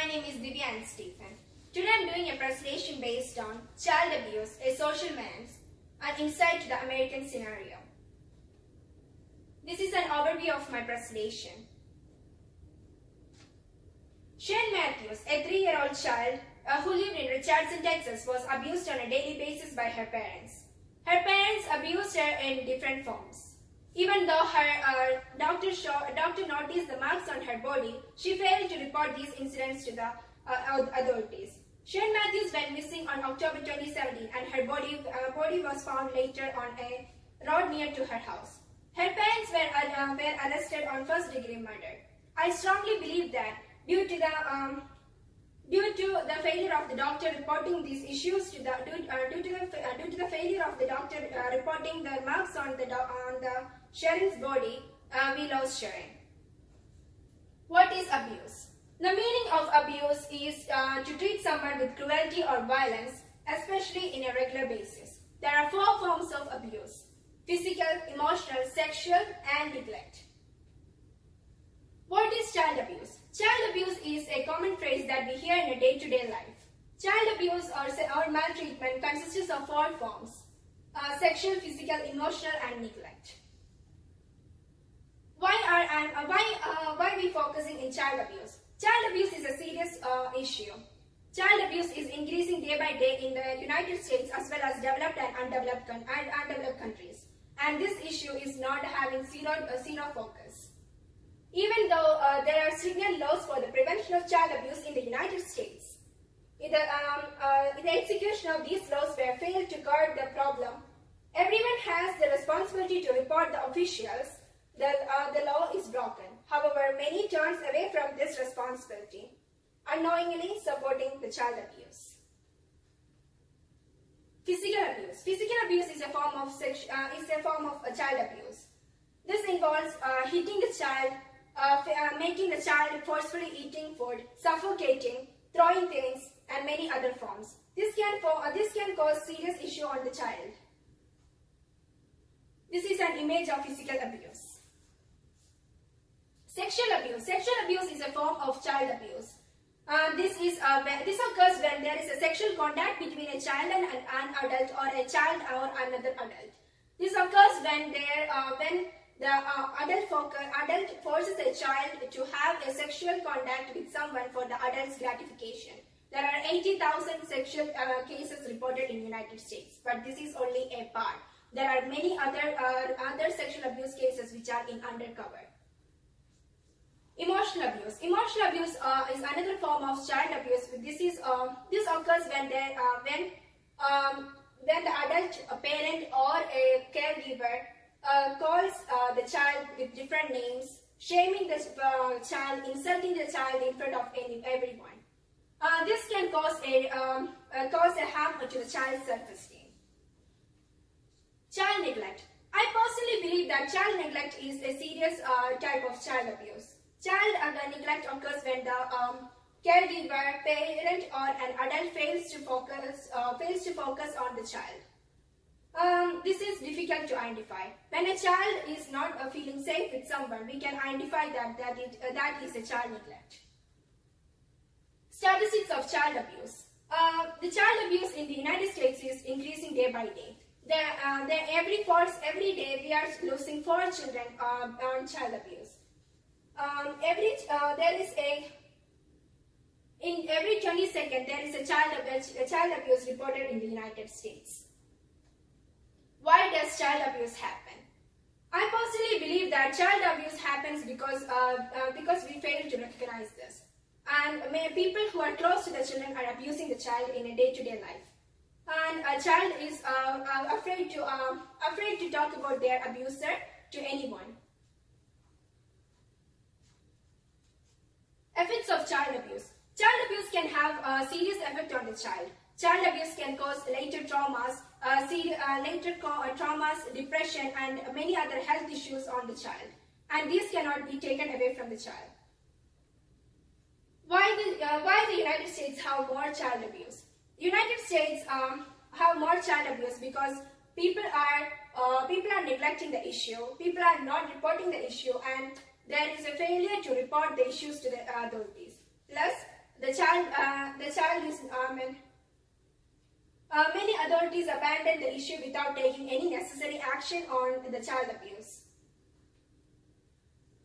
name is Divya and Stephen. Today I am doing a presentation based on child abuse, a social menace, an insight to the American scenario. This is an overview of my presentation. Shane Matthews, a 3-year-old child who lived in Richardson, Texas, was abused on a daily basis by her parents. Her parents abused her in different forms. Even though her doctor noticed the marks on her body, she failed to report these incidents to the authorities. Shane Matthews went missing on October 2017 and her body was found later on a road near to her house. Her parents were arrested on first-degree murder. I strongly believe that due to the failure of the doctor reporting these issues due to the failure of the doctor reporting the marks on the Sharon's body, we lost Sharon. What is abuse? The meaning of abuse is to treat someone with cruelty or violence, especially in a regular basis. There are 4 forms of abuse: physical, emotional, sexual, and neglect. What is child abuse? Child abuse is a common phrase that we hear in a day-to-day life. Child abuse or maltreatment consists of 4 forms: sexual, physical, emotional, and neglect. Why are we focusing in child abuse? Child abuse is a serious issue. Child abuse is increasing day by day in the United States as well as developed and undeveloped countries. And this issue is not having zero focus. Even though there are stringent laws for the prevention of child abuse in the United States, the execution of these laws were failed to curb the problem. Everyone has the responsibility to report the officials that the law is broken. However, many turns away from this responsibility, unknowingly supporting the child abuse. Physical abuse. Physical abuse is a form of child abuse. This involves hitting the child, making the child forcefully eating food, suffocating, throwing things, and many other forms. This can cause serious issue on the child. This is an image of physical abuse. Sexual abuse. Sexual abuse is a form of child abuse. This occurs when there is a sexual contact between a child and an adult, or a child or another adult. This occurs when the adult forces a child to have a sexual contact with someone for the adult's gratification. There are 80,000 sexual cases reported in the United States, but this is only a part. There are many other sexual abuse cases which are in undercover. Emotional abuse. Emotional abuse is another form of child abuse. This occurs when the adult, a parent, or a caregiver calls the child with different names, shaming the child, insulting the child in front of everyone. This can cause a harm to the child's self-esteem. Child neglect. I personally believe that child neglect is a serious type of child abuse. Child neglect occurs when the caregiver, parent, or an adult fails to focus on the child. This is difficult to identify. When a child is not feeling safe with someone, we can identify that is a child neglect. Statistics of child abuse. The child abuse in the United States is increasing day by day. Every day we are losing 4 children on child abuse. In every 20 seconds there is a child abuse reported in the United States. Why does child abuse happen? I personally believe that child abuse happens because we fail to recognize this, and people who are close to the children are abusing the child in a day-to-day life, and a child is afraid to talk about their abuser to anyone. Effects of child abuse. Child abuse can have a serious effect on the child. Child abuse can cause later traumas, depression, and many other health issues on the child. And these cannot be taken away from the child. Why the United States have more child abuse? United States have more child abuse because people are neglecting the issue. People are not reporting the issue, and there is a failure to report the issues to the authorities. Plus, the child is many authorities abandon the issue without taking any necessary action on the child abuse.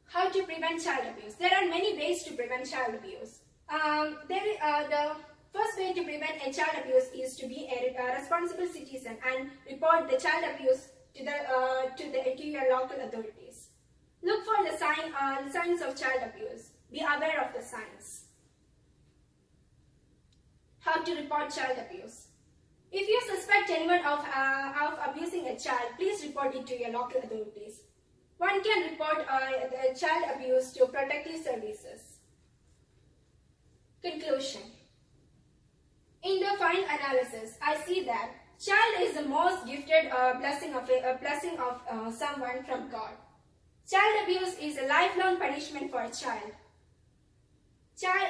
How to prevent child abuse? There are many ways to prevent child abuse. The first way to prevent a child abuse is to be a responsible citizen and report the child abuse to your local authorities. Look for the signs of child abuse. Be aware of the signs. How to report child abuse? If you suspect anyone of abusing a child, please report it to your local authorities. One can report the child abuse to protective services. Conclusion. In the final analysis, I see that child is the most gifted blessing of someone from God. Child abuse is a lifelong punishment for a child. Child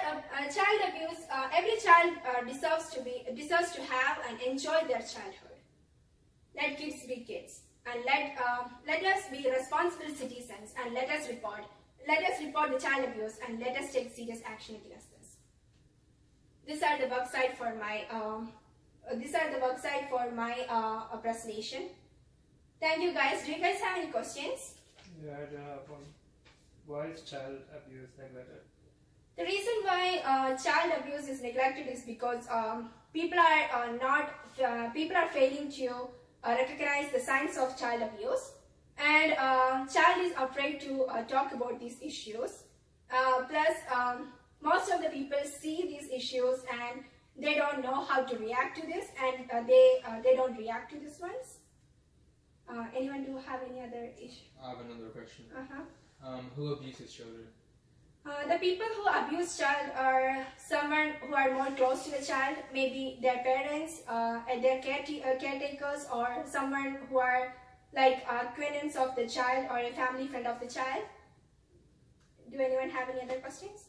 abuse, every child deserves to have and enjoy their childhood. Let kids be kids, and let us be responsible citizens, and let us report the child abuse, and let us take serious action against this. These are the website for my presentation. Thank you guys. Do you guys have any questions? Yeah, I have one. Why is child abuse neglected? The reason why child abuse is neglected is because people are failing to recognize the signs of child abuse, and child is afraid to talk about these issues. Plus, most of the people see these issues and they don't know how to react to this, and they don't react to these ones. Anyone do have any other issue? I have another question. Who abuses children? The people who abuse child are someone who are more close to the child, maybe their parents, their caretakers, or someone who are like acquaintance of the child or a family friend of the child. Do anyone have any other questions?